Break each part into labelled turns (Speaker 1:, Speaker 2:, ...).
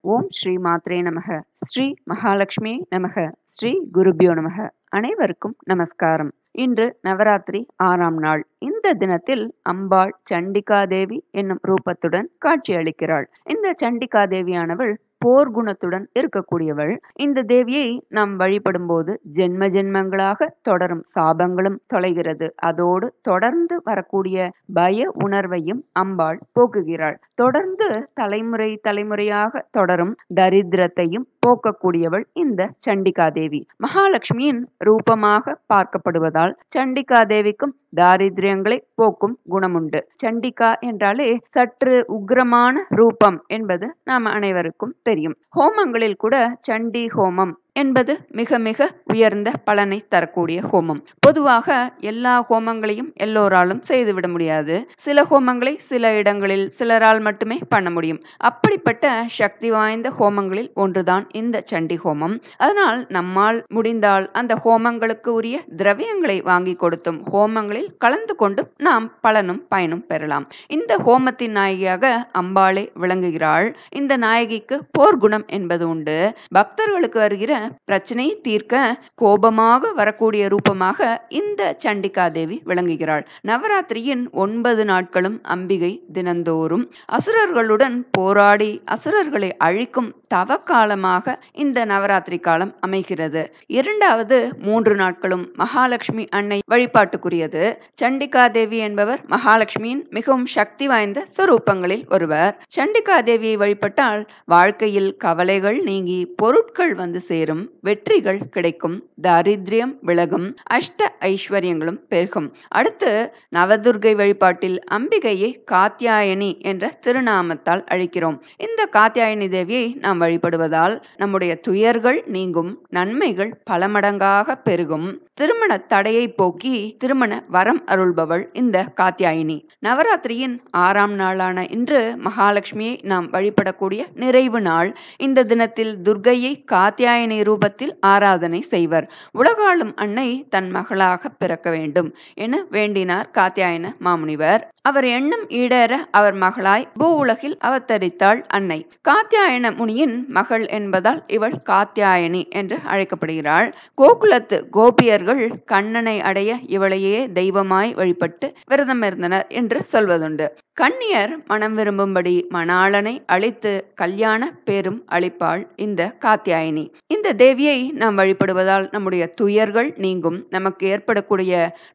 Speaker 1: ஓம் ஸ்ரீ மாத்ரே நமக. ஸ்ரீ மகாலட்சுமி நமக. ஸ்ரீ குருபியோ நமக. அனைவருக்கும் நமஸ்காரம். இன்று நவராத்திரி 6ஆம் நாள். இந்த தினத்தில் அம்பாள் சண்டிகாதேவி என்னும் ரூபத்துடன் காட்சியளிக்கிறாள். இந்த சண்டிகாதேவியானவள் போர் குணத்துடன் இருக்கக்கூடியவள். இந்த தேவியை நாம் வழிபடும் போது ஜென்ம ஜென்மங்களாக தொடரும் சாபங்களும் தொலைகிறது. அதோடு தொடர்ந்து வரக்கூடிய பய உணர்வையும் அம்பாள் போக்குகிறாள். தொடர்ந்து தலைமுறை தலைமுறையாக தொடரும் தரித்திரத்தையும் போக்கக்கூடியவள் இந்த சண்டிகாதேவி. மகாலட்சுமியின் ரூபமாக பார்க்கப்படுவதால் சண்டிகாதேவிக்கும் தாரித்ரியங்களை போக்கும் குணமுண்டு. சண்டிகா என்றாலே சற்று உக்ரமான ரூபம் என்பது நாம் அனைவருக்கும் தெரியும். ஹோமங்களில் கூட சண்டி ஹோமம் என்பது மிக மிக உயர்ந்த பலனை தரக்கூடிய ஹோமம். பொதுவாக எல்லா ஹோமங்களையும் எல்லோராலும் செய்துவிட முடியாது. சில ஹோமங்களை சில இடங்களில் சிலரால் மட்டுமே பண்ண முடியும். அப்படிப்பட்ட சக்தி வாய்ந்த ஹோமங்களில் ஒன்றுதான் இந்த சண்டி ஹோமம். அதனால் நம்மால் முடிந்தால் அந்த ஹோமங்களுக்கு உரிய திரவியங்களை வாங்கி கொடுத்தும் ஹோமங்களில் கலந்து கொண்டும் நாம் பலனும் பயனும் பெறலாம். இந்த ஹோமத்தின் நாயகியாக அம்பாளே விளங்குகிறாள். இந்த நாயகிக்கு போர் குணம் என்பது உண்டு. பக்தர்களுக்கு வருகிற பிரச்சனையை தீர்க்க கோபமாக வரக்கூடிய ரூபமாக இந்த சண்டிகாதேவி விளங்குகிறாள். நவராத்திரியின் 9 நாட்களும் அம்பிகை தினந்தோறும் அசுரர்களுடன் போராடி அசுரர்களை அழிக்கும் தவ காலமாக இந்த நவராத்திரி காலம் அமைகிறது. இரண்டாவது 3 நாட்களும் மகாலட்சுமி அன்னை வழிபாட்டுக்குரியது. சண்டிகாதேவி என்பவர் மகாலட்சுமியின் மிகவும் சக்தி வாய்ந்த சொரூபங்களில் ஒருவர். சண்டிகாதேவியை வழிபட்டால் வாழ்க்கையில் கவலைகள் நீங்கி பொருட்கள் வந்து சேரும், வெற்றிகள் கிடைக்கும், தாரித்ரியம் விலகும், அஷ்ட ஐஸ்வர்யங்களும் பெருகும். அடுத்து நவதுர்கை வழிபாட்டில் அம்பிகையை காத்யாயனி என்ற திருநாமத்தால் அழைக்கிறோம். இந்த காத்யாயனி தேவியை நாம் வழிபடுவதால் நம்முடைய துயர்கள் நீங்கும், நன்மைகள் பல மடங்காக பெருகும். திருமண தடையை போக்கி திருமண வரம் அருள்பவள் இந்த காத்யாயினி. நவராத்திரியின் 6ஆம் நாளான இன்று மகாலட்சுமியை நாம் வழிபடக்கூடிய நிறைவு நாள். இந்த தினத்தில் துர்க்கையை காத்யாயினி ரூபத்தில் ஆராதனை செய்வர். உலகாளும் அன்னை தன் மகளாக பிறக்க வேண்டும் என வேண்டினார் காத்யாயன மாமுனிவர். அவர் எண்ணம் ஈடேற அவர் மகளாய் பூ உலகில் அவதரித்தாள் அன்னை. காத்யாயன முனியின் மகள் என்பதால் இவள் காத்யாயனி என்று அழைக்கப்படுகிறாள். கோகுலத்து கோபியர்கள் கண்ணனை அடைய இவளையே தெய்வமாய் வழிபட்டு விரதம் இருந்தனர் என்று சொல்வதுண்டு. கன்னியர் மனம் விரும்பும்படி மணாளனை அழித்து கல்யாண பேரும் அளிப்பாள் இந்த காத்யாயினி. இந்த தேவியை நாம் வழிபடுவதால் நம்முடைய துயர்கள் நீங்கும், நமக்கு ஏற்படக்கூடிய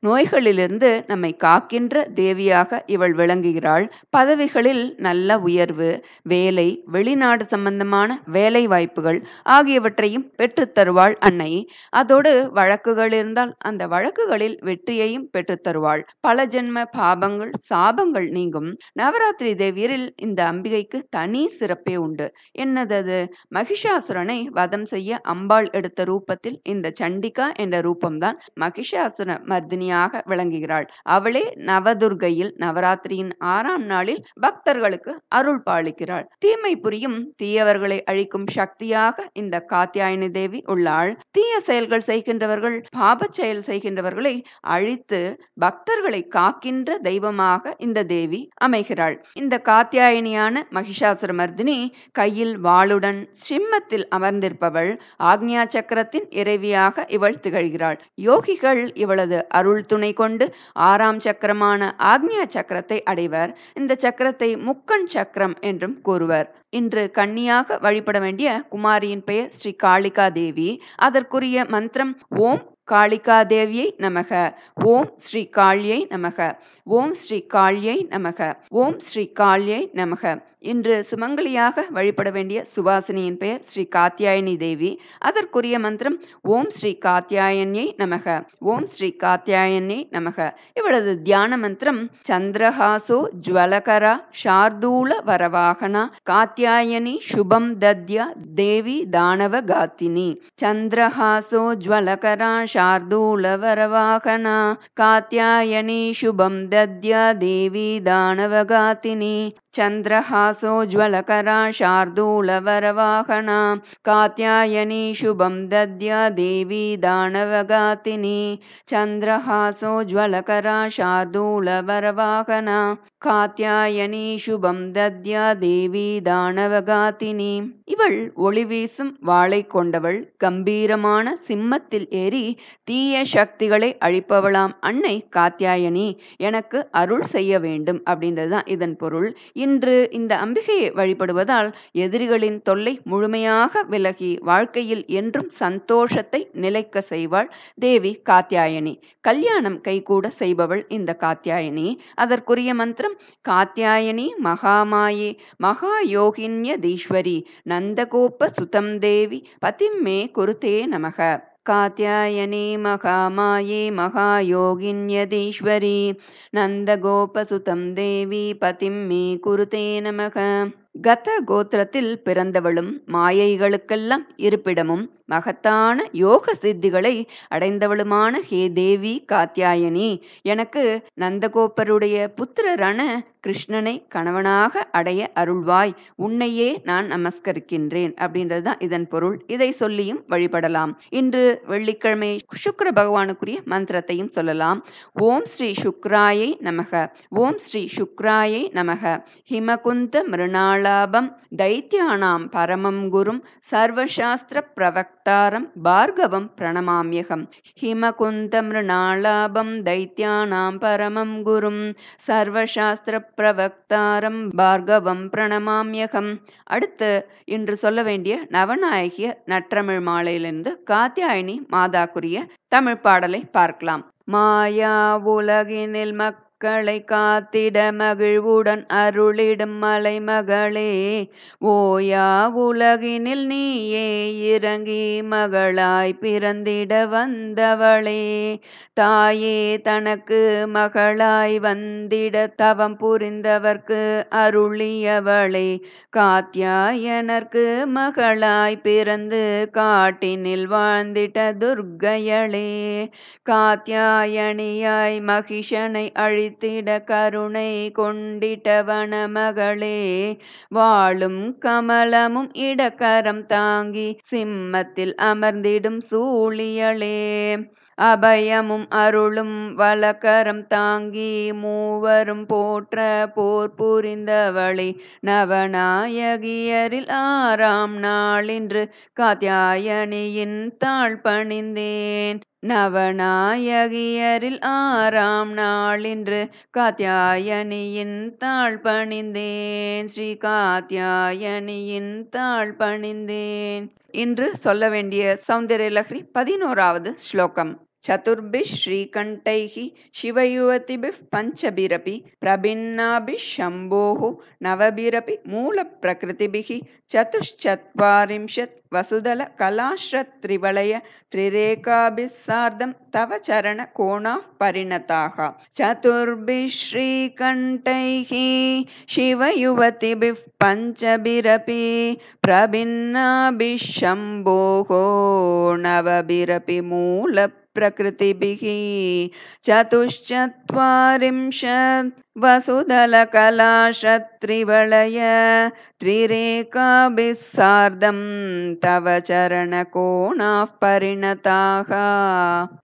Speaker 1: நோய்களிலிருந்து நம்மை காக்கின்ற தேவியாக இவள் விளங்குகிறாள். பதவிகளில் நல்ல உயர்வு, வேலை, வெளிநாடு சம்பந்தமான வேலை வாய்ப்புகள் ஆகியவற்றையும் பெற்றுத்தருவாள் அன்னை. அதோடு வழக்குகள் இருந்தால் அந்த வழக்குகளில் வெற்றியையும் பெற்றுத்தருவாள். பல ஜென்ம பாபங்கள் சாபங்கள் நீங்கும். நவராத்திரி தேவியரில் இந்த அம்பிகைக்கு தனி சிறப்பே உண்டு. என்னது? மகிஷாசுரனை வதம் செய்ய அம்பாள் எடுத்த ரூபத்தில் இந்த சண்டிகா என்ற ரூபம்தான் மகிஷாசுர மர்தினியாக விளங்குகிறாள். அவளே நவதுர்கையில் நவராத்திரியின் 6ஆம் நாளில் பக்தர்களுக்கு அருள் பாலிக்கிறாள். தீமை புரியும் தீயவர்களை அழிக்கும் சக்தியாக இந்த காத்யாயனி தேவி உள்ளாள். தீய செயல்கள் செய்கின்றவர்கள், பாப செயல் செய்கின்றவர்களை அழித்து பக்தர்களை காக்கின்ற தெய்வமாக இந்த தேவி அமைகிறாள். இந்த காத்யாயனியான மகிஷாசுர மர்தினி கையில் வாளுடன் சிம்மத்தில் அமர்ந்திருப்பவள். ஆக்ஞா சக்கரத்தின் இறைவியாக இவள் திகழ்கிறாள். யோகிகள் இவளது அருள் துணை கொண்டு 6ஆம் சக்கரமான ஆக்ஞா சக்கரத்தை அடைவர். இந்த சக்கரத்தை முக்கண் சக்கரம் என்றும் கூறுவர். இன்று கன்னியாக வழிபட வேண்டிய குமாரியின் பெயர் ஸ்ரீ காளிகா தேவி. அதற்குரிய மந்திரம் ஓம் காளிகா தேவியை நமக, ஓம் ஸ்ரீ காளியை நமக, ஓம் ஸ்ரீ காளியை நமக, ஓம் ஸ்ரீ காளியை நமக. இன்று சுமங்கலியாக வழிபட வேண்டிய சுவாசினியின் பெயர் ஸ்ரீ காத்யாயனி தேவி. அதற்குரிய மந்திரம் ஓம் ஸ்ரீ காத்யாயன்யை நமக, ஓம் ஸ்ரீ காத்யாயன்யை நமக. இவளது தியான மந்திரம் சந்திரஹாசோ ஜ்வலகரா ஷார்தூல வரவாகனா காத்யாயனி சுபம் தத்யா தேவி தானவ காத்தினி. சந்திரஹாசோ ஜ்வலகரா ஷார்தூல வரவாகனா காத்யாயனி சுபம் தத்யா தேவி தானவ காத்தினி. चन्द्रहासोज्ज्वलकरा शार्दूलवरवाहना कात्यायनी शुभं दद्या देवी दानवघातिनी चन्द्रहासोज्ज्वलकरा शार्दूलवरवाहना காத்தியாயனி சுபம் தத்யா தேவி தானவகாத்தினி. இவள் ஒளி வீசும் வாளை கொண்டவள், கம்பீரமான சிம்மத்தில் ஏறி தீய சக்திகளை அழிப்பவளாம் அன்னை காத்தியாயனி எனக்கு அருள் செய்ய வேண்டும் அப்படின்றதுதான் இதன் பொருள். இன்று இந்த அம்பிகையை வழிபடுவதால் எதிரிகளின் தொல்லை முழுமையாக விலகி வாழ்க்கையில் என்றும் சந்தோஷத்தை நிலைக்க செய்வாள் தேவி காத்தியாயனி. கல்யாணம் கைகூட செய்பவள் இந்த காத்தியாயனி. அதற்குரிய மந்திரம் காத்தியாயனி மகாமாயே மகாயோகின்யதீஸ்வரி நந்தகோப சுதம் தேவி பதிம் மே குருதே நமக. காத்தியாயனி மகாமாயே மகாயோகின்யதீஸ்வரி நந்தகோபசுதம் தேவி பதிம் மே குருதே நமக. கத கோத்திரத்தில் பிறந்தவளும் மாயைகளுக்கெல்லாம் இருப்பிடமும் மகத்தான யோக சித்திகளை அடைந்தவளுமான ஹே தேவி காத்தியாயனி, எனக்கு நந்தகோபருடைய புத்திரரான கிருஷ்ணனை கணவனாக அடைய அருள்வாய், உன்னையே நான் நமஸ்கரிக்கின்றேன் அப்படின்றதுதான் இதன் பொருள். இதை சொல்லியும் வழிபடலாம். இன்று வெள்ளிக்கிழமை சுக்கிர பகவானுக்குரிய மந்திரத்தையும் சொல்லலாம். ஓம் ஸ்ரீ சுக்ராயை நமக. ஓம் ஸ்ரீ சுக்ராயை நமக. ஹிமகுந்த மிருணாளாபம் தைத்யானாம் பரமம் குரும் சர்வசாஸ்திர பிரவக்தாரம் பார்கவம் பிரணமாம்யகம். ஹிமகுந்த மிருணாளாபம் தைத்யானாம் பரமம் குரும் சர்வசாஸ்திர பிரவக்தாரம் பார்கவம் பிரணமாம்யகம். அடுத்து இன்று சொல்ல வேண்டிய நவநாயகிய நற்றமிழ் மாலையிலிருந்து காத்தியாயனி மாதாக்குரிய தமிழ் பாடலை பார்க்கலாம். மாயா உலகினில் மக்களை காத்திட மகிழ்வுடன் அருளிடும் மலைமகளே, ஓயா உலகினில் நீயே இறங்கி மகளாய் பிறந்திட வந்தவளே, தாயே தனக்கு மகளாய் வந்திட தவம் புரிந்தவர்க்கு அருளியவளே, காத்தியாயனர்க்கு மகளாய் பிறந்து காட்டினில் வாழ்ந்திட்ட துர்க்கையளே, காத்தியாயனியாய் மகிஷனை அழித்திட கருணை கொண்டிட்டவன மகளே, வாளும் கமலமும் இடக்கரம் தாங்கி சிம்மத்தில் அமர்ந்திடும் சூழியளே, அபயமும் அருளும் வலக்கரம் தாங்கி மூவரும் போற்ற போர் புரிந்தவளை, நவநாயகியரில் 6ஆம் நாளின்று காத்தியாயனியின் தாழ் பணிந்தேன், நவநாயகியரில் 6ஆம் நாளின்று காத்தியாயனியின் தாழ் பணிந்தேன், ஸ்ரீ காத்தியாயனியின் தாழ் பணிந்தேன். இன்று சொல்ல வேண்டிய சௌந்தர்யலஹரி 11வது ஸ்லோகம். சதுர்பிஷ் ஸ்ரீகண்டைஹி சிவயுவதிபிஃ பஞ்சபிரபி பிரபின்னாபிஷ் சம்போஹோ நவபிரபி மூல பிரகிருதிபிஹி சதுஷ்சத்வாரிம்ஷத் வசுதல கலாஸ்ரத்ரிவலய த்ரிரேகாபிஸ் சார்தம் தவ சரண கோணாஃப் பரிணதாக. சதுர்பிஷ் ஸ்ரீகண்டைஹி சிவயுவதிபிஃ பஞ்சபிரபி பிரபின்னாபிஷ் சம்போஹோ நவபிரபி மூல பிரகிருதிபிஹி சதுஷ்சத்வாரிம்ஷத் வசுதல கலாஸ்ரத்ரிவலய த்ரிரேகாபிஸ் சார்தம் தவ சரண கோணாஃப் பரிணதாக.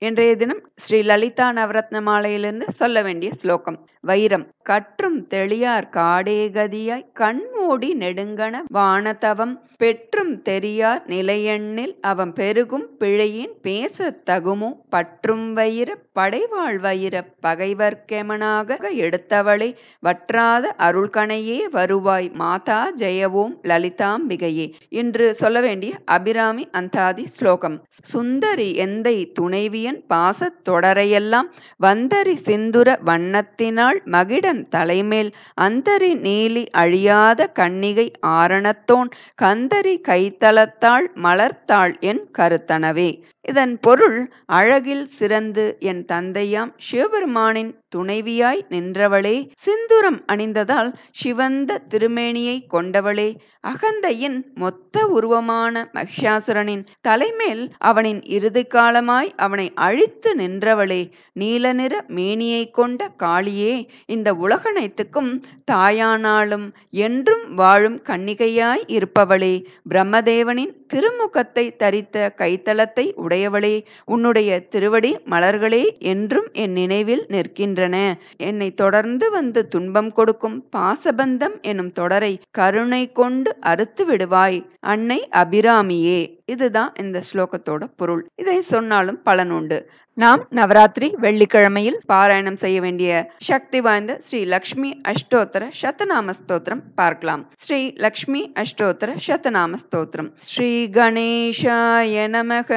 Speaker 1: இன்றைய தினம் ஸ்ரீ லலிதா நவரத்ன மாலையிலிருந்து சொல்ல வேண்டிய ஸ்லோகம். வைரம் கற்றும் தெளியார் காடே கதியாய் கண்மூடி நெடுங்கண வானதவம் பெற்றும் தெரியார் நிலையெண்ணில் அவன் பெருகும் பிழையின் பேச தகுமோ பற்றும் வயிர படைவாழ் வயிர பகைவர்க்கெமனாக எடுத்தவளை வற்றாத அருள்கணையே வருவாய் மாதா ஜெயவோம் லலிதாம்பிகையே. இன்று சொல்ல வேண்டிய அபிராமி அந்தாதி ஸ்லோகம். சுந்தரி எந்தை துணைவியன் பாசத் தொடரையெல்லாம் வந்தரி சிந்துர வண்ணத்தினாள் மகிடன் தலைமேல் அந்தரி நீலி அழியாத கன்னிகை ஆரணத்தோன் கந்தரி கைத்தலத்தாள் மலர்த்தாள் என் கருத்தனவே. இதன் பொருள் அழகில் சிறந்து என் தந்தையாம் சிவபெருமானின் துணைவியாய் நின்றவளே, சிந்துரம் அணிந்ததால் சிவந்த திருமேனியை கொண்டவளே, அகந்தையின் மொத்த உருவமான மகிஷாசுரனின் தலைமேல் அவனின் இறுதி காலமாய் அவனை அழித்து நின்றவளே, நீலநிற மேனியை கொண்ட காளியே, இந்த உலகனைத்துக்கும் தாயானாலும் என்றும் வாழும் கன்னிகையாய் இருப்பவளே, பிரம்மதேவனின் திருமுகத்தை தரித்த கைத்தலத்தை உடையவளே, உன்னுடைய திருவடி மலர்களே என்றும் என் நினைவில் நிற்கின்றன. என்னை தொடர்ந்து வந்து துன்பம் கொடுக்கும் பாசபந்தம் எனும் தொடரை கருணை கொண்டு அறுத்து விடுவாய் அன்னை அபிராமியே. இதுதான் இந்த ஸ்லோகத்தோட பொருள். இதை சொன்னாலும் பலன் உண்டு. நாம் நவராத்திரி வெள்ளிக்கிழமையில் பாராயணம் செய்ய வேண்டிய சக்தி வாய்ந்த ஸ்ரீ லக்ஷ்மி அஷ்டோத்தர சதநாம ஸ்தோத்திரம் பார்க்கலாம். ஸ்ரீ லக்ஷ்மி அஷ்டோத்தர சதநாம ஸ்தோத்திரம். ஸ்ரீ கணேஷாய நமக.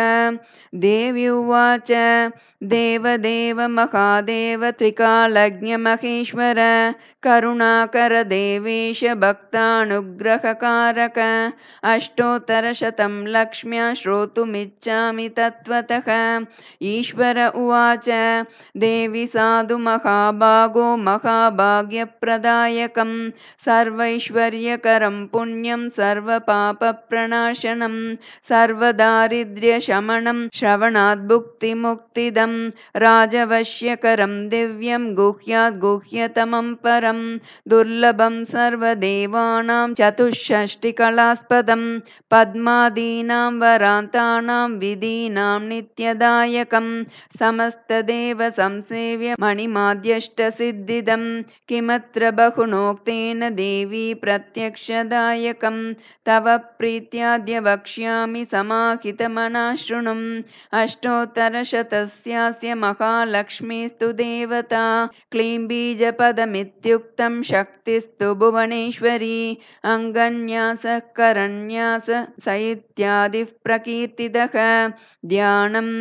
Speaker 1: தேவி உவாச்ச தேவதேவ மகாதேவ திரிகாலஜ்ஞ மகேஸ்வர கருணாகர தேவேஷ பக்தானுக்ரஹகாரக அஷ்டோத்தர சதம் லக்ஷ்ம்யா ஸ்ரோதுமிச்சாமி தத்வதः. ஈஸ்வர உவாச்ச தேவி சாது மகாபாகோ மகாபாக்யப்ரதாயகம் சர்வைஸ்வர்யகரம் புண்ணியம் சர்வபாபப்ரணாசனம் சர்வதாரித்ர்யசமனம் ஸ்ரவணாத் புக்திமுக்திதம் ராஜவஷ்யகரம் திவ்யம் குஹ்யாத் குஹ்யதமம் பரம் துர்லபம் சர்வதேவானாம் சதுஷ்ஷஷ்டிகலாஸ்பதம் பத்மாதீனாம் வராந்தானாம் விதீனாம் நித்யதாயகம் சமஸ்ததேவ சம்சேவ்ய மணிமாத்யஷ்டசித்திதம் கிமத்ர பகுணோக்தேன தேவி பிரத்யக்ஷதாயகம் தவ பிரீத்யாத்ய வக்ஷ்யாமி சமாஹிதமனாஸ்ருணும் அஷ்டோத்தரசதஸ்யாஸ்ய மகாலக்ஷ்மிஸ்து தேவதா க்ளீம் பீஜபதமித்யுக்தம் சக்திஸ்து புவனேஸ்வரி அங்கன்யாச கரண்யாச சைத்யாதிப் பிரகீர்த்திதः தியானம்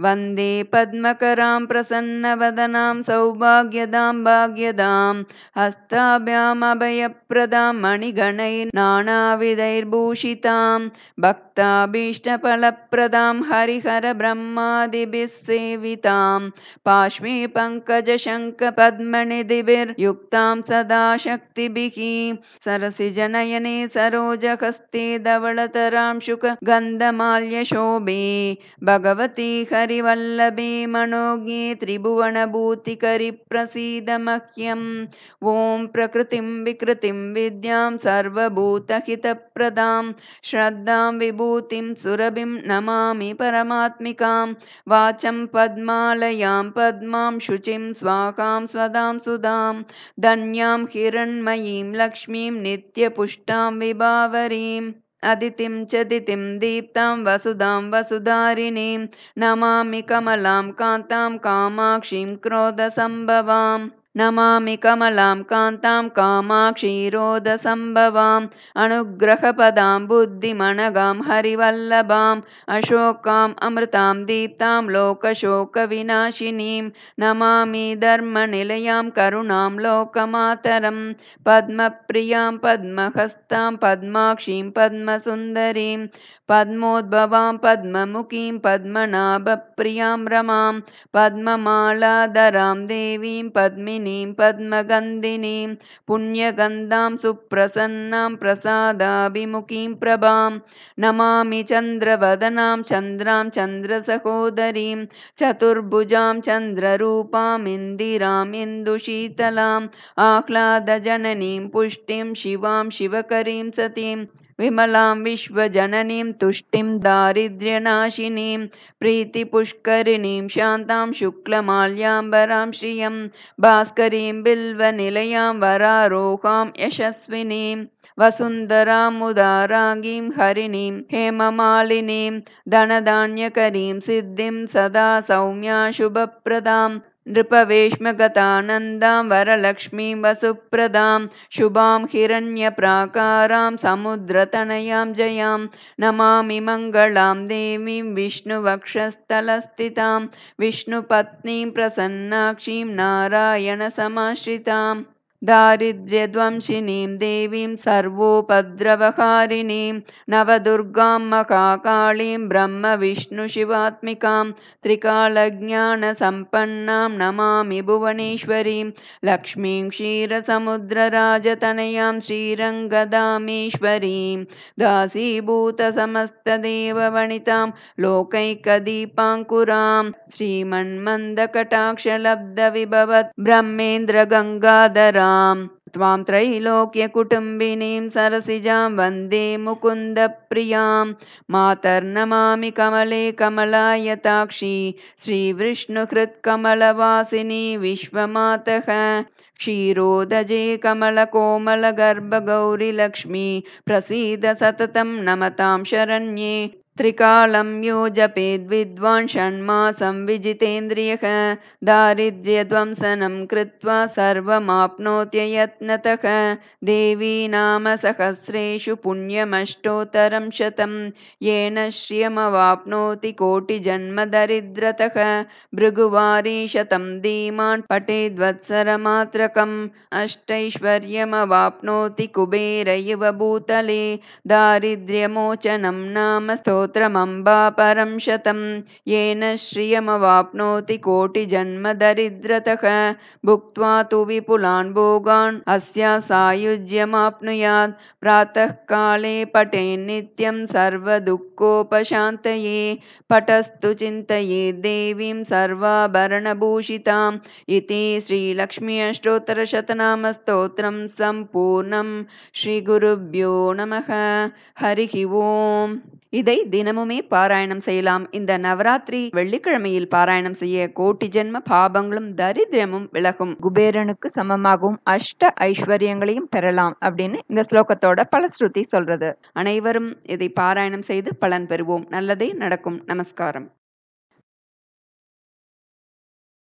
Speaker 1: வந்தே பத்மகராம் பிரசன்னவதனாம் சௌபாக்யதாம் பாக்யதாம் ஹஸ்தாபியாம் அபயப்ரதாம் மணிகணைர் நானாவிதைர்பூஷிதாம் பக்தாபீஷ்டபலப்ரதாம் ஹரிஹர பிரம்மாதிபிஸ் சேவிதாம் பாஷ்மே பங்கஜ சங்க பத்மநிதிபிர்யுக்தாம் சதா சக்திபிः சரசிஜநயனே சரோஜஹஸ்தே தவளதராம் சுக கந்தமால்ய சோபே பகவதி ஹரிவல்லபே மனோஜ்ஞே திரிபுவனபூதிகரி பிரசீத மஹ்யம். ஓம் பிரகிருதிம் விக்ருதிம் வித்யாம் சர்வபூதஹிதப்ரதாம் ஸ்ரத்தாம் விபூதிம் சுரபிம் நமாமி பரமாத்மிகாம். வாசம் பத்மாலயாம் பத்மாம் சுச்சிம் ஸ்வாகாம் ஸ்வதாம் சுதாம் தன்யாம் ஹிரண்மயீம் லக்ஷ்மீம் நித்யபுஷ்டாம் விபாவரீம் அதிதிம் சதிதிம் தீப்தாம் வசுதாம் வசுதாரிணீம் நமாமி கமலாம் காந்தாம் காமாக்ஷீம் क्रोधसम्भवाम्. நமாமி கமலாம் காந்தாம் காமாக்ஷீரோதசம்பவாம் அனுக்ரகபதாம் புத்திமனகாம் ஹரிவல்லபாம் அசோகாம் அமிர்தாம் தீப்தாம் லோகசோக விநாசினீம் நமாமி தர்மநிலையாம் கருணாம் லோகமாதரம் பத்மப்ரியாம் பத்மஹஸ்தாம் பத்மாக்ஷீம் பத்மசுந்தரீம் பத்மோத்பவாம் பத்மமுகீம் பத்மநாபப்ரியாம் ரமாம் பத்மமாலாதராம் தேவீம் பத்மினீம் பத்மகந்தினீம் புண்ணியகந்தாம் சுப்ரசன்னாம் பிரசாதாபிமுகீம் பிரபாம் நமாமி சந்திரவதனாம் சந்திராம் சந்திரசகோதரீம் சதுர்புஜாம் சந்திரரூபாம் இந்திராம் இந்துஷீதலாம் ஆஹ்லாதஜனனீம் புஷ்டிம் சிவாம் சிவகரீம் சதீம் விமலாம் விஸ்வஜனனீம் துஷ்டிம் தாரித்ர்யநாசினீம் பிரீத்திபுஷ்கரிணீம் சாந்தாம் சுக்லமால்யாம்பராம் ஸ்ரீயம் பாஸ்கரீம் பில்வநிலையாம் வராரோகாம் யசஸ்வினீம் வசுந்தராம் உதாராங்கீம் ஹரிணீம் ஹேமமாலினீம் தனதான்யகரீம் சித்திம் சதா சௌம்யா சுபப்ரதாம் நிருபவேஷ்மகதானந்தாம் வரலக்ஷ்மீம் வசுப்ரதாம் சுபாம் ஹிரண்யப்ராகாராம் சமுத்ரதனயாம் ஜயாம் நமாமி மங்களாம் தேவீம் விஷ்ணுவக்ஷஸ்தலஸ்திதாம் விஷ்ணுபத்னீம் பிரசன்னாக்ஷீம் நாராயண சமாஸ்ரிதாம் दारिद्र्यध्वंसिनीं देवीं सर्वोपद्रवहारिणीं नवदुर्गां महाकालीं ब्रह्मविष्णुशिवात्मिकां त्रिकालज्ञानसम्पन्नां नमामि भुवनेश्वरीं लक्ष्मीं क्षीरसमुद्रराजतनयां श्रीरङ्गदामेश्वरीं दासीभूतसमस्तदेववनितां लोकैकदीपाङ्कुरां श्रीमन्मन्दकटाक्षलब्धविभवत् ब्रह्मेन्द्रगङ्गाधरां त्वां त्रैलोक्यकुटुम्बिनीं सरसिजां वन्दे मुकुन्दप्रियां मातर्नमामि कमले कमलायताक्षी श्रीविष्णुहृत्कमलवासिनी विश्वमातः क्षीरोदजे कमलकोमलगर्भगौरिलक्ष्मी प्रसीद सततं नमतां शरण्ये त्रिकालं यो जपेद्विद्वान् षण्मासं विजितेन्द्रियः दारिद्र्यध्वंसनं कृत्वा सर्वमाप्नोत्ययत्नतः देवी नाम सहस्रेषु पुण्यमष्टोत्तरं शतं येन श्रियमवाप्नोति कोटिजन्मदरिद्रतः भृगुवारीशतं धीमान् पठेद्वत्सरमात्रकम् अष्टैश्वर्यमवाप्नोति कुबेर इव भूतले दारिद्र्यमोचनं नाम स्तोत्रमम्बा परं शतं येन श्रियमवाप्नोति कोटिजन्मदरिद्रतः भुक्त्वा तु विपुलान् भोगान् अस्या सायुज्यमाप्नुयात् प्रातःकाले पठेन्नित्यं सर्वदुःखोपशान्तये पठस्तु चिन्तयेत् देवीं सर्वाभरणभूषिताम् इति श्रीलक्ष्मी अष्टोत्तरशतनामस्तोत्रं सम्पूर्णं श्रीगुरुभ्यो நமக ஹரிஹி ஓம். இதை தினமுமே பாராயணம் செய்யலாம். இந்த நவராத்திரி வெள்ளிக்கிழமையில் பாராயணம் செய்ய கோட்டி ஜென்ம பாபங்களும் தரித்திரமும் விலகும். குபேரனுக்கு சமமாகவும் அஷ்ட ஐஸ்வர்யங்களையும் பெறலாம் அப்படின்னு இந்த ஸ்லோகத்தோட பலஸ்ருதி சொல்றது. அனைவரும் இதை பாராயணம் செய்து பலன் பெறுவோம். நல்லதே நடக்கும். நமஸ்காரம்.